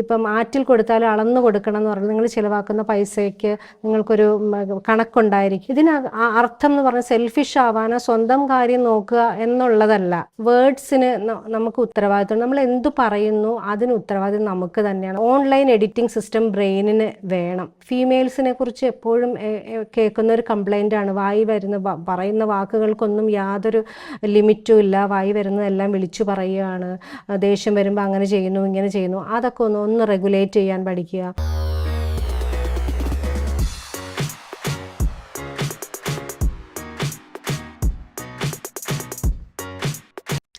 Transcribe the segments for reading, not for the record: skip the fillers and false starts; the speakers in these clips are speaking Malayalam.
ഇപ്പം ആറ്റിൽ കൊടുത്താലും അളന്നു കൊടുക്കണം എന്ന് പറഞ്ഞാൽ നിങ്ങൾ ചിലവാക്കുന്ന പൈസയ്ക്ക് നിങ്ങൾക്കൊരു കണക്കുണ്ടായിരിക്കും. ഇതിന് അർത്ഥം എന്ന് പറഞ്ഞാൽ സെൽഫിഷ് ആവാനോ സ്വന്തം കാര്യം നോക്കുക എന്നുള്ളതല്ല. വേർഡ്സിന് നമുക്ക് ഉത്തരവാദിത്വം. നമ്മൾ എന്തു പറയുന്നു അതിന് ഉത്തരവാദിത്വം നമുക്ക് തന്നെയാണ്. ഓൺലൈൻ എഡിറ്റിംഗ് സിസ്റ്റം ബ്രെയിനിന് വേണം. ഫീമെയിൽസിനെ കുറിച്ച് എപ്പോഴും കേൾക്കുന്ന ഒരു കംപ്ലൈൻ്റ് ആണ്, വായി വരുന്ന പറയുന്ന വാക്കുകൾക്കൊന്നും യാതൊരു ലിമിറ്റും ഇല്ല, വായി വരുന്നതെല്ലാം വിളിച്ചു പറയുകയാണ്, ദേഷ്യം വരുമ്പോൾ അങ്ങനെ ചെയ്യുന്നു ഇങ്ങനെ ചെയ്യുന്നു. അതൊക്കെ ഒന്ന് റെഗുലേറ്റ് ചെയ്യാൻ പഠിക്കുക.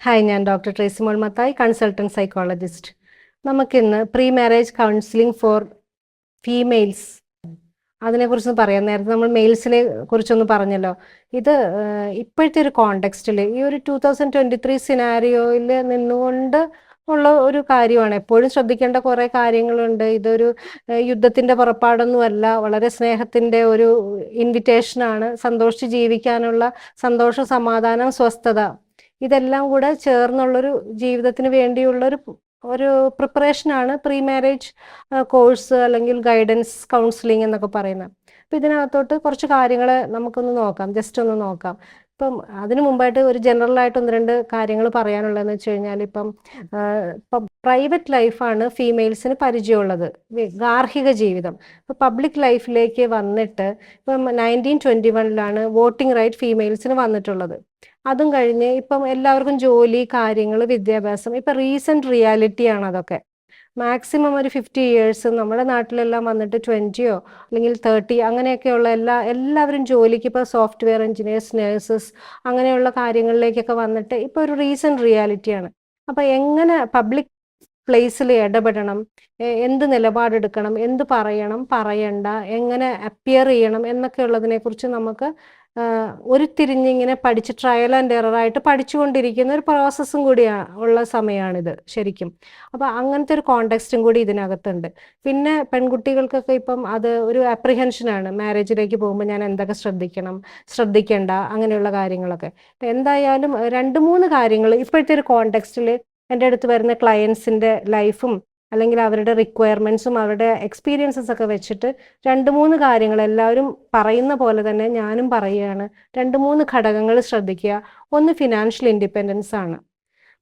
ഹായ്, ഞാൻ doctor Tracy Mol Mathai, consultant psychologist. നമുക്കിന്ന് pre marriage counselling for females അതിനെക്കുറിച്ചൊന്ന് പറയാം. നേരത്തെ നമ്മൾ മെയിൽസിനെ കുറിച്ചൊന്ന് പറഞ്ഞല്ലോ. ഇത് ഇപ്പോഴത്തെ ഒരു കോണ്ടെക്സ്റ്റിൽ ഈ ഒരു 2023 സിനാരിയോയിൽ നിന്നുകൊണ്ട് ഉള്ള ഒരു കാര്യമാണ്. എപ്പോഴും ശ്രദ്ധിക്കേണ്ട കുറേ കാര്യങ്ങളുണ്ട്. ഇതൊരു യുദ്ധത്തിൻ്റെ പുറപ്പാടൊന്നുമല്ല, വളരെ സ്നേഹത്തിൻ്റെ ഒരു ഇൻവിറ്റേഷനാണ്. സന്തോഷിച്ച് ജീവിക്കാനുള്ള സന്തോഷം, സമാധാനം, സ്വസ്ഥത, ഇതെല്ലാം കൂടെ ചേർന്നുള്ളൊരു ജീവിതത്തിന് വേണ്ടിയുള്ളൊരു പ്രിപ്പറേഷനാണ് പ്രീ മാരേജ് കോഴ്സ് അല്ലെങ്കിൽ ഗൈഡൻസ് കൗൺസിലിംഗ് എന്നൊക്കെ പറയുന്നത്. അപ്പോൾ ഇതിനകത്തോട്ട് കുറച്ച് കാര്യങ്ങൾ നമുക്കൊന്ന് നോക്കാം, ജസ്റ്റ് ഒന്ന് നോക്കാം. ഇപ്പം അതിനു മുമ്പായിട്ട് ഒരു ജനറലായിട്ട് ഒന്ന് രണ്ട് കാര്യങ്ങൾ പറയാനുള്ളതെന്ന് വെച്ച് കഴിഞ്ഞാൽ, ഇപ്പം പ്രൈവറ്റ് ലൈഫാണ് ഫീമെയിൽസിന് പരിചയമുള്ളത്, ഗാർഹിക ജീവിതം. ഇപ്പോൾ പബ്ലിക് ലൈഫിലേക്ക് വന്നിട്ട് ഇപ്പം 1921 വോട്ടിംഗ് റൈറ്റ് ഫീമെയിൽസിന് വന്നിട്ടുള്ളത്. അതും കഴിഞ്ഞ് ഇപ്പം എല്ലാവർക്കും ജോലി, കാര്യങ്ങൾ, വിദ്യാഭ്യാസം, ഇപ്പം റീസെൻറ്റ് റിയാലിറ്റിയാണ് അതൊക്കെ. മാക്സിമം ഒരു 50 ഇയേഴ്സ് നമ്മുടെ നാട്ടിലെല്ലാം വന്നിട്ട് 20 അല്ലെങ്കിൽ 30 അങ്ങനെയൊക്കെയുള്ള എല്ലാവരും ജോലിക്ക്, ഇപ്പോൾ സോഫ്റ്റ്വെയർ എഞ്ചിനീയേഴ്സ്, നേഴ്സസ്, അങ്ങനെയുള്ള കാര്യങ്ങളിലേക്കൊക്കെ വന്നിട്ട് ഇപ്പോൾ ഒരു റീസെൻറ്റ് റിയാലിറ്റിയാണ്. അപ്പോൾ എങ്ങനെ പബ്ലിക് പ്ലേസിൽ ഇടപെടണം, എന്ത് നിലപാടെടുക്കണം, എന്ത് പറയണം, പറയണ്ട, എങ്ങനെ അപ്പിയർ ചെയ്യണം എന്നൊക്കെ ഉള്ളതിനെക്കുറിച്ച് നമുക്ക് ഉരുത്തിരിഞ്ഞിങ്ങനെ പഠിച്ച് ട്രയൽ ആൻഡ് എററായിട്ട് പഠിച്ചുകൊണ്ടിരിക്കുന്ന ഒരു പ്രോസസ്സും കൂടി ഉള്ള സമയമാണിത് ശരിക്കും. അപ്പോൾ അങ്ങനത്തെ ഒരു കോണ്ടെക്സ്റ്റും കൂടി ഇതിനകത്തുണ്ട്. പിന്നെ പെൺകുട്ടികൾക്കൊക്കെ ഇപ്പം അത് ഒരു അപ്രിഹെൻഷനാണ്, മാരേജിലേക്ക് പോകുമ്പോൾ ഞാൻ എന്തൊക്കെ ശ്രദ്ധിക്കണം, ശ്രദ്ധിക്കേണ്ട, അങ്ങനെയുള്ള കാര്യങ്ങളൊക്കെ. എന്തായാലും 2-3 കാര്യങ്ങൾ ഇപ്പോഴത്തെ ഒരു കോണ്ടെക്സ്റ്റിൽ എൻ്റെ അടുത്ത് വരുന്ന ക്ലയൻസിൻ്റെ ലൈഫും അല്ലെങ്കിൽ അവരുടെ റിക്വയർമെൻറ്റ്സും അവരുടെ എക്സ്പീരിയൻസസ് ഒക്കെ വെച്ചിട്ട് 2-3 കാര്യങ്ങൾ എല്ലാവരും പറയുന്ന പോലെ തന്നെ ഞാനും പറയുകയാണ്. 2-3 ഘടകങ്ങൾ ശ്രദ്ധിക്കുക. ഒന്ന് ഫിനാൻഷ്യൽ ഇൻഡിപെൻഡൻസ് ആണ്,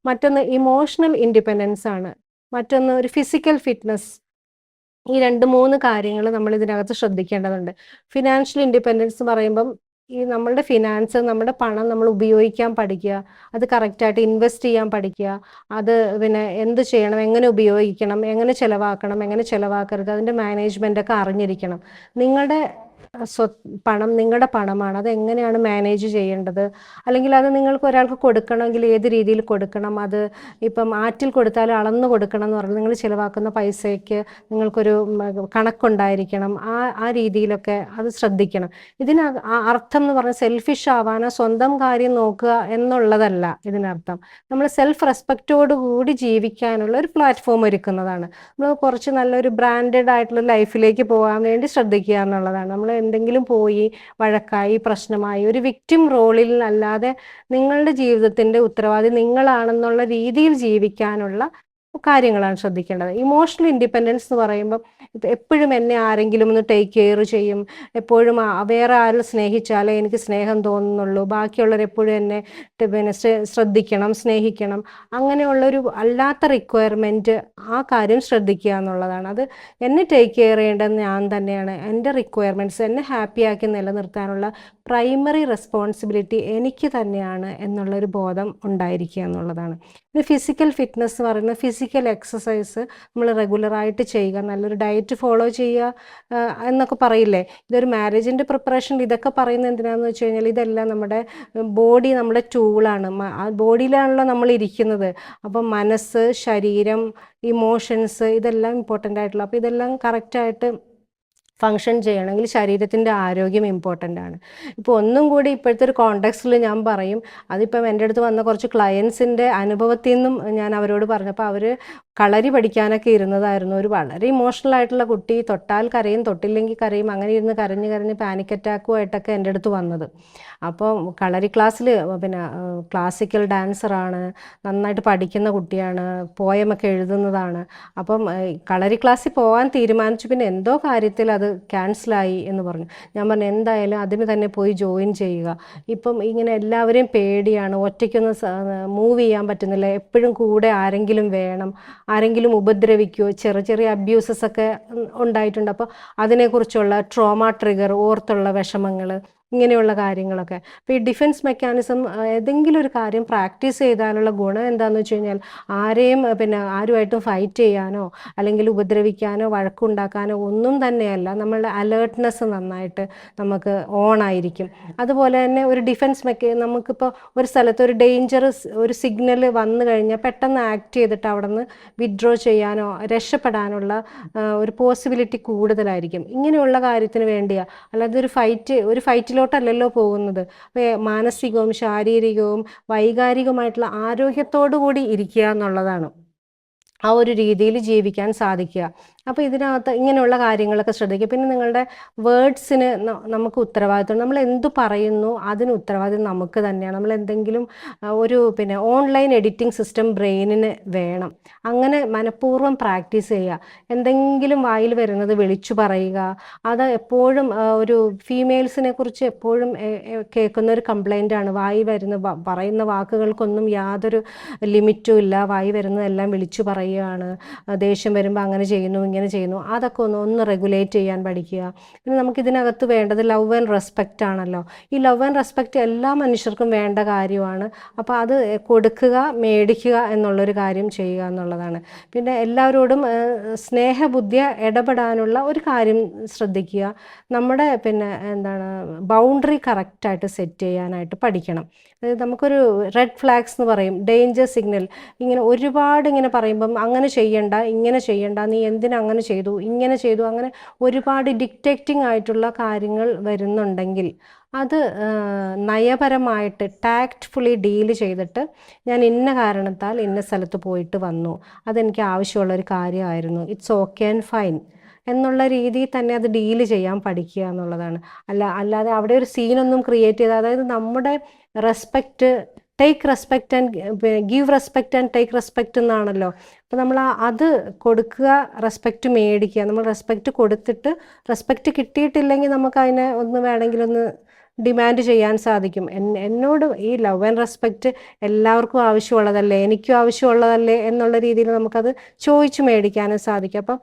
മറ്റൊന്ന് ഇമോഷണൽ ഇൻഡിപെൻഡൻസ് ആണ്, മറ്റൊന്ന് ഒരു ഫിസിക്കൽ ഫിറ്റ്നസ്. ഈ 2-3 കാര്യങ്ങൾ നമ്മൾ ഇതിനകത്ത് ശ്രദ്ധിക്കേണ്ടതുണ്ട്. ഫിനാൻഷ്യൽ ഇൻഡിപെൻഡൻസ് പറയുമ്പം ഈ നമ്മളുടെ ഫിനാൻസ്, നമ്മുടെ പണം നമ്മൾ ഉപയോഗിക്കാൻ പഠിക്കുക, അത് കറക്റ്റായിട്ട് ഇൻവെസ്റ്റ് ചെയ്യാൻ പഠിക്കുക, അത് പിന്നെ എന്ത് ചെയ്യണം, എങ്ങനെ ഉപയോഗിക്കണം, എങ്ങനെ ചിലവാക്കണം, എങ്ങനെ ചിലവാക്കരുത്, അതിൻ്റെ മാനേജ്മെൻറ്റൊക്കെ അറിഞ്ഞിരിക്കണം. നിങ്ങളുടെ പണം നിങ്ങളുടെ പണമാണ്, അത് എങ്ങനെയാണ് മാനേജ് ചെയ്യേണ്ടത്, അല്ലെങ്കിൽ അത് നിങ്ങൾക്ക് ഒരാൾക്ക് കൊടുക്കണമെങ്കിൽ ഏത് രീതിയിൽ കൊടുക്കണം, അത് ഇപ്പം ആറ്റിൽ കൊടുത്താലും അളന്നു കൊടുക്കണം എന്ന് പറഞ്ഞാൽ നിങ്ങൾ ചിലവാക്കുന്ന പൈസയ്ക്ക് നിങ്ങൾക്കൊരു കണക്കുണ്ടായിരിക്കണം. ആ രീതിയിലൊക്കെ അത് ശ്രദ്ധിക്കണം. ഇതിന് അർത്ഥം എന്ന് പറഞ്ഞാൽ സെൽഫിഷ് ആവാനോ സ്വന്തം കാര്യം നോക്കുക എന്നുള്ളതല്ല ഇതിനർത്ഥം. നമ്മൾ സെൽഫ് റെസ്പെക്റ്റോട് കൂടി ജീവിക്കാനുള്ള ഒരു പ്ലാറ്റ്ഫോം ഒരുക്കുന്നതാണ്. നമ്മൾ കുറച്ച് നല്ലൊരു ബ്രാൻഡഡ് ആയിട്ടുള്ള ലൈഫിലേക്ക് പോകാൻ വേണ്ടി ശ്രദ്ധിക്കുക എന്നുള്ളതാണ്. നമ്മൾ എന്തെങ്കിലും പോയി വഴക്കായി പ്രശ്നമായി ഒരു വിക്ടിം റോളിൽ അല്ലാതെ നിങ്ങളുടെ ജീവിതത്തിൻ്റെ ഉത്തരവാദി നിങ്ങളാണെന്നുള്ള രീതിയിൽ ജീവിക്കാനുള്ള കാര്യങ്ങളാണ് ശ്രദ്ധിക്കേണ്ടത്. ഇമോഷണൽ ഇൻഡിപെൻഡൻസ് എന്ന് പറയുമ്പം എപ്പോഴും എന്നെ ആരെങ്കിലും ഒന്ന് ടേക്ക് കെയർ ചെയ്യും, എപ്പോഴും വേറെ ആരും സ്നേഹിച്ചാലേ എനിക്ക് സ്നേഹം തോന്നുന്നുള്ളൂ, ബാക്കിയുള്ളവരെപ്പോഴും എന്നെ പിന്നെ ശ്രദ്ധിക്കണം, സ്നേഹിക്കണം, അങ്ങനെയുള്ളൊരു അല്ലാത്ത റിക്വയർമെൻറ്റ്, ആ കാര്യം ശ്രദ്ധിക്കുക എന്നുള്ളതാണ്. അത് എന്നെ ടേക്ക് കെയർ ചെയ്യേണ്ടത് ഞാൻ തന്നെയാണ്. എൻ്റെ റിക്വയർമെൻറ്റ്സ് എന്നെ ഹാപ്പിയാക്കി നിലനിർത്താനുള്ള പ്രൈമറി റെസ്പോൺസിബിലിറ്റി എനിക്ക് തന്നെയാണ് എന്നുള്ളൊരു ബോധം ഉണ്ടായിരിക്കുക എന്നുള്ളതാണ്. പിന്നെ ഫിസിക്കൽ ഫിറ്റ്നസ് എന്ന് പറയുന്നത് ഫിസിക്കൽ എക്സസൈസ് നമ്മൾ റെഗുലറായിട്ട് ചെയ്യുക, നല്ലൊരു ഡയറ്റ് ഫോളോ ചെയ്യുക എന്നൊക്കെ പറയില്ലേ. ഇതൊരു മാരേജിൻ്റെ പ്രിപ്പറേഷൻ ഇതൊക്കെ പറയുന്നത് എന്തിനാണെന്ന് വെച്ച് കഴിഞ്ഞാൽ ഇതെല്ലാം നമ്മുടെ ബോഡി നമ്മുടെ ടൂളാണ്. ആ ബോഡിയിലാണല്ലോ നമ്മൾ ഇരിക്കുന്നത്. അപ്പം മനസ്സ്, ശരീരം, ഇമോഷൻസ് ഇതെല്ലാം ഇമ്പോർട്ടൻ്റ് ആയിട്ടുള്ള, അപ്പോൾ ഇതെല്ലാം കറക്റ്റായിട്ട് ഫങ്ഷൻ ചെയ്യണമെങ്കിൽ ശരീരത്തിൻ്റെ ആരോഗ്യം ഇമ്പോർട്ടൻ്റ് ആണ്. ഇപ്പോൾ ഒന്നും കൂടി ഇപ്പോഴത്തെ ഒരു കോണ്ടെക്സ്റ്റിൽ ഞാൻ പറയും, അതിപ്പം എൻ്റെ അടുത്ത് വന്ന കുറച്ച് ക്ലയൻസിൻ്റെ അനുഭവത്തിൽ നിന്നും ഞാൻ അവരോട് പറഞ്ഞപ്പോൾ അവർ കളരി പഠിക്കാനൊക്കെ ഇരുന്നതായിരുന്നു. ഒരു വളരെ ഇമോഷണൽ ആയിട്ടുള്ള കുട്ടി. തൊട്ടാൽ കരയും, തൊട്ടില്ലെങ്കിൽ കരയും, അങ്ങനെ ഇരുന്ന് കരഞ്ഞ് കരഞ്ഞ് പാനിക് അറ്റാക്കുമായിട്ടൊക്കെ എൻ്റെ അടുത്ത് വന്നത്. അപ്പം കളരി ക്ലാസ്സിൽ പിന്നെ ക്ലാസിക്കൽ ഡാൻസറാണ്, നന്നായിട്ട് പഠിക്കുന്ന കുട്ടിയാണ്, പോയമൊക്കെ എഴുതുന്നതാണ്. അപ്പം കളരി ക്ലാസ്സിൽ പോകാൻ തീരുമാനിച്ചു. പിന്നെ എന്തോ കാര്യത്തിൽ അത് ക്യാൻസലായി എന്ന് പറഞ്ഞു. ഞാൻ പറഞ്ഞു എന്തായാലും അതിന് തന്നെ പോയി ജോയിൻ ചെയ്യുക. ഇപ്പം ഇങ്ങനെ എല്ലാവരെയും പേടിയാണ്, ഒറ്റയ്ക്കൊന്നും മൂവ് ചെയ്യാൻ പറ്റുന്നില്ല, എപ്പോഴും കൂടെ ആരെങ്കിലും വേണം, ആരെങ്കിലും ഉപദ്രവിക്കുമോ, ചെറിയ ചെറിയ അബ്യൂസസ് ഒക്കെ ഉണ്ടായിട്ടുണ്ട്. അപ്പോൾ അതിനെക്കുറിച്ചുള്ള ട്രോമ ട്രിഗർ, ഓർത്തുള്ള വിഷമങ്ങൾ, ഇങ്ങനെയുള്ള കാര്യങ്ങളൊക്കെ. അപ്പോൾ ഈ ഡിഫെൻസ് മെക്കാനിസം ഏതെങ്കിലും ഒരു കാര്യം പ്രാക്ടീസ് ചെയ്താലുള്ള ഗുണം എന്താണെന്ന് വെച്ച് കഴിഞ്ഞാൽ ആരെയും പിന്നെ ആരുമായിട്ടും ഫൈറ്റ് ചെയ്യാനോ അല്ലെങ്കിൽ ഉപദ്രവിക്കാനോ വഴക്കുണ്ടാക്കാനോ ഒന്നും തന്നെയല്ല, നമ്മളുടെ അലേർട്ട്നെസ് നന്നായിട്ട് നമുക്ക് ഓണായിരിക്കും. അതുപോലെ തന്നെ ഒരു ഡിഫെൻസ് നമുക്കിപ്പോൾ ഒരു സ്ഥലത്ത് ഒരു ഡേഞ്ചറസ് ഒരു സിഗ്നൽ വന്നു കഴിഞ്ഞാൽ പെട്ടെന്ന് ആക്ട് ചെയ്തിട്ട് അവിടെ നിന്ന് വിഡ്രോ ചെയ്യാനോ രക്ഷപ്പെടാനുള്ള ഒരു പോസിബിലിറ്റി കൂടുതലായിരിക്കും. ഇങ്ങനെയുള്ള കാര്യത്തിന് വേണ്ടിയാണ്. അല്ലാതെ ഒരു ഫൈറ്റിലോട്ടല്ലല്ലോ പോകുന്നത്. മാനസികവും ശാരീരികവും വൈകാരികവുമായിട്ടുള്ള ആരോഗ്യത്തോടു കൂടി ഇരിക്കുക എന്നുള്ളതാണ്, ആ ഒരു രീതിയിൽ ജീവിക്കാൻ സാധിക്കുക. അപ്പോൾ ഇതിനകത്ത് ഇങ്ങനെയുള്ള കാര്യങ്ങളൊക്കെ ശ്രദ്ധിക്കുക. പിന്നെ നിങ്ങളുടെ വേർഡ്സിന് നമുക്ക് ഉത്തരവാദിത്വം. നമ്മൾ എന്തു പറയുന്നു അതിന് ഉത്തരവാദിത്വം നമുക്ക് തന്നെയാണ്. നമ്മൾ എന്തെങ്കിലും ഒരു പിന്നെ ഓൺലൈൻ എഡിറ്റിംഗ് സിസ്റ്റം ബ്രെയിനിന് വേണം. അങ്ങനെ മനഃപൂർവ്വം പ്രാക്ടീസ് ചെയ്യുക. എന്തെങ്കിലും വായിൽ വരുന്നത് വിളിച്ചു പറയുക. അത് എപ്പോഴും ഒരു ഫീമെയിൽസിനെ കുറിച്ച് എപ്പോഴും കേൾക്കുന്ന ഒരു കംപ്ലൈൻ്റാണ്. വായി പറയുന്ന വാക്കുകൾക്കൊന്നും യാതൊരു ലിമിറ്റും ഇല്ല. വായി വരുന്നതെല്ലാം വിളിച്ചു പറയുകയാണ്. ദേഷ്യം വരുമ്പോൾ അങ്ങനെ ചെയ്യുന്നു, ഇങ്ങനെ ചെയ്യുന്നു. അതൊക്കെ ഒന്ന് റെഗുലേറ്റ് ചെയ്യാൻ പഠിക്കുക. പിന്നെ നമുക്കിതിനകത്ത് വേണ്ടത് ലവ് ആൻഡ് റെസ്പെക്റ്റ് ആണല്ലോ. ഈ ലവ് ആൻഡ് റെസ്പെക്റ്റ് എല്ലാ മനുഷ്യർക്കും വേണ്ട കാര്യമാണ്. അപ്പോൾ അത് കൊടുക്കുക, മേടിക്കുക എന്നുള്ളൊരു കാര്യം ചെയ്യുക എന്നുള്ളതാണ്. പിന്നെ എല്ലാവരോടും സ്നേഹബുദ്ധിയ ഇടപെടാനുള്ള ഒരു കാര്യം ശ്രദ്ധിക്കുക. നമ്മുടെ പിന്നെ എന്താണ് ബൗണ്ടറി കറക്റ്റായിട്ട് സെറ്റ് ചെയ്യാനായിട്ട് പഠിക്കണം. അതായത് നമുക്കൊരു റെഡ് ഫ്ലാഗ്സ് എന്ന് പറയും, ഡേഞ്ചർ സിഗ്നൽ. ഇങ്ങനെ ഒരുപാട് ഇങ്ങനെ പറയുമ്പം അങ്ങനെ ചെയ്യണ്ട, ഇങ്ങനെ ചെയ്യണ്ട, നീ എന്തിനങ്ങനെ ചെയ്തു, ഇങ്ങനെ ചെയ്തു, അങ്ങനെ ഒരുപാട് ഡിക്റ്റേറ്റിംഗ് ആയിട്ടുള്ള കാര്യങ്ങൾ വരുന്നുണ്ടെങ്കിൽ അത് നയപരമായിട്ട് ടാക്റ്റ്ഫുള്ളി ഡീല് ചെയ്തിട്ട് ഞാൻ ഇന്ന കാരണത്താൽ ഇന്ന സ്ഥലത്ത് പോയിട്ട് വന്നു, അതെനിക്ക് ആവശ്യമുള്ളൊരു കാര്യമായിരുന്നു, ഇറ്റ്സ് ഓക്കെ ആൻഡ് ഫൈൻ എന്നുള്ള രീതിയിൽ തന്നെ അത് ഡീല് ചെയ്യാൻ പഠിക്കുക എന്നുള്ളതാണ്. അല്ലാതെ അവിടെ ഒരു സീനൊന്നും ക്രിയേറ്റ് ചെയ്ത്, അതായത് നമ്മുടെ respect, take respect and give respect and take respect എന്നാണല്ലോ. അപ്പോൾ നമ്മൾ അത് കൊടുക്കുക, റെസ്പെക്റ്റ് മേടിക്കുക. നമ്മൾ റെസ്പെക്റ്റ് കൊടുത്തിട്ട് റെസ്പെക്റ്റ് കിട്ടിയിട്ടില്ലെങ്കിൽ നമുക്ക് അതിനെ ഒന്ന് വേണമെങ്കിൽ ഒന്ന് ഡിമാൻഡ് ചെയ്യാൻ സാധിക്കും. എന്നോട് ഈ ലവ് ആൻഡ് റെസ്പെക്റ്റ് എല്ലാവർക്കും ആവശ്യമുള്ളതല്ലേ, എനിക്കും ആവശ്യമുള്ളതല്ലേ എന്നുള്ള രീതിയിൽ നമുക്കത് ചോദിച്ചു മേടിക്കാനും സാധിക്കും. അപ്പം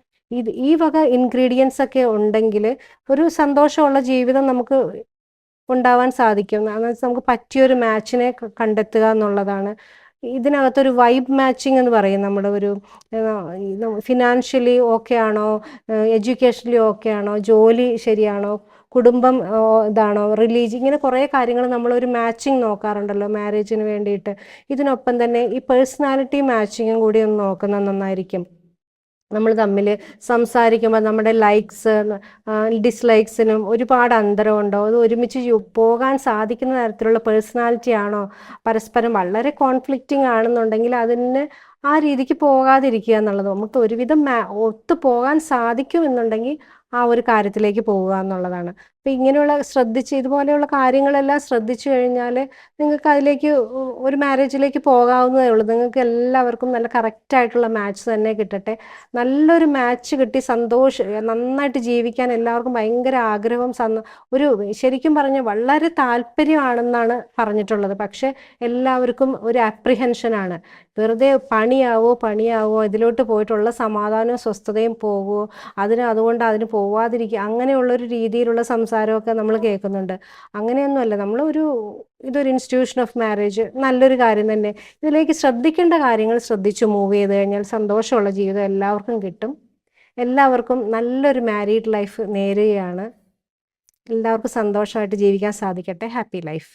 ഈ വക ഇൻഗ്രീഡിയൻസ് ഒക്കെ ഉണ്ടെങ്കിൽ ഒരു സന്തോഷമുള്ള ജീവിതം നമുക്ക് ഉണ്ടാവാൻ സാധിക്കും. നമുക്ക് പറ്റിയൊരു മാച്ചിനെ കണ്ടെത്തുക എന്നുള്ളതാണ്. ഇതിനകത്തൊരു വൈബ് മാച്ചിങ് എന്ന് പറയും. നമ്മുടെ ഒരു ഫിനാൻഷ്യലി ഓക്കെ ആണോ, എഡ്യൂക്കേഷനലി ഓക്കെ ആണോ, ജോലി ശരിയാണോ, കുടുംബം ഇതാണോ, റിലീജിയൻ, ഇങ്ങനെ കുറേ കാര്യങ്ങൾ നമ്മളൊരു മാച്ചിങ് നോക്കാറുണ്ടല്ലോ മാരേജിന് വേണ്ടിയിട്ട്. ഇതിനൊപ്പം തന്നെ ഈ പേഴ്സണാലിറ്റി മാച്ചിങ്ങും കൂടി ഒന്ന് നോക്കുന്നത് നന്നായിരിക്കും. നമ്മൾ തമ്മിൽ സംസാരിക്കുമ്പോൾ നമ്മുടെ ലൈക്സ് ഡിസ്ലൈക്സിനും ഒരുപാട് അന്തരമുണ്ടോ, അത് ഒരുമിച്ച് പോകാൻ സാധിക്കുന്ന തരത്തിലുള്ള പേഴ്സണാലിറ്റി ആണോ, പരസ്പരം വളരെ കോൺഫ്ലിക്റ്റിംഗ് ആണെന്നുണ്ടെങ്കിൽ അതിന് ആ രീതിക്ക് പോകാതിരിക്കുക എന്നുള്ളത്. നമുക്ക് ഒരുവിധം ഒത്തു പോകാൻ സാധിക്കും എന്നുണ്ടെങ്കിൽ ആ ഒരു കാര്യത്തിലേക്ക് പോവുക എന്നുള്ളതാണ്. അപ്പം ഇങ്ങനെയുള്ള ഇതുപോലെയുള്ള കാര്യങ്ങളെല്ലാം ശ്രദ്ധിച്ചു കഴിഞ്ഞാൽ നിങ്ങൾക്ക് അതിലേക്ക് ഒരു മാരേജിലേക്ക് പോകാവുന്നതേ ഉള്ളൂ. നിങ്ങൾക്ക് എല്ലാവർക്കും നല്ല കറക്റ്റായിട്ടുള്ള മാച്ച് തന്നെ കിട്ടട്ടെ. നല്ലൊരു മാച്ച് കിട്ടി നന്നായിട്ട് ജീവിക്കാൻ എല്ലാവർക്കും ഭയങ്കര ആഗ്രഹം, ഒരു ശരിക്കും പറഞ്ഞാൽ വളരെ താല്പര്യമാണെന്നാണ് പറഞ്ഞിട്ടുള്ളത്. പക്ഷേ എല്ലാവർക്കും ഒരു അപ്രിഹെൻഷനാണ്. വെറുതെ പണിയാവോ ഇതിലോട്ട് പോയിട്ടുള്ള സമാധാനവും സ്വസ്ഥതയും പോകുമോ, അതുകൊണ്ട് അതിന് പോവാതിരിക്കുക, അങ്ങനെയുള്ളൊരു രീതിയിലുള്ള സംസാരമൊക്കെ നമ്മൾ കേൾക്കുന്നുണ്ട്. അങ്ങനെയൊന്നുമല്ല. ഇതൊരു ഇൻസ്റ്റിറ്റ്യൂഷൻ ഓഫ് മാരേജ് നല്ലൊരു കാര്യം തന്നെ. ഇതിലേക്ക് ശ്രദ്ധിക്കേണ്ട കാര്യങ്ങൾ ശ്രദ്ധിച്ചു മൂവ് ചെയ്ത് കഴിഞ്ഞാൽ സന്തോഷമുള്ള ജീവിതം എല്ലാവർക്കും കിട്ടും. എല്ലാവർക്കും നല്ലൊരു മാരീഡ് ലൈഫ് നേരുകയാണ്. എല്ലാവർക്കും സന്തോഷമായിട്ട് ജീവിക്കാൻ സാധിക്കട്ടെ. Happy life.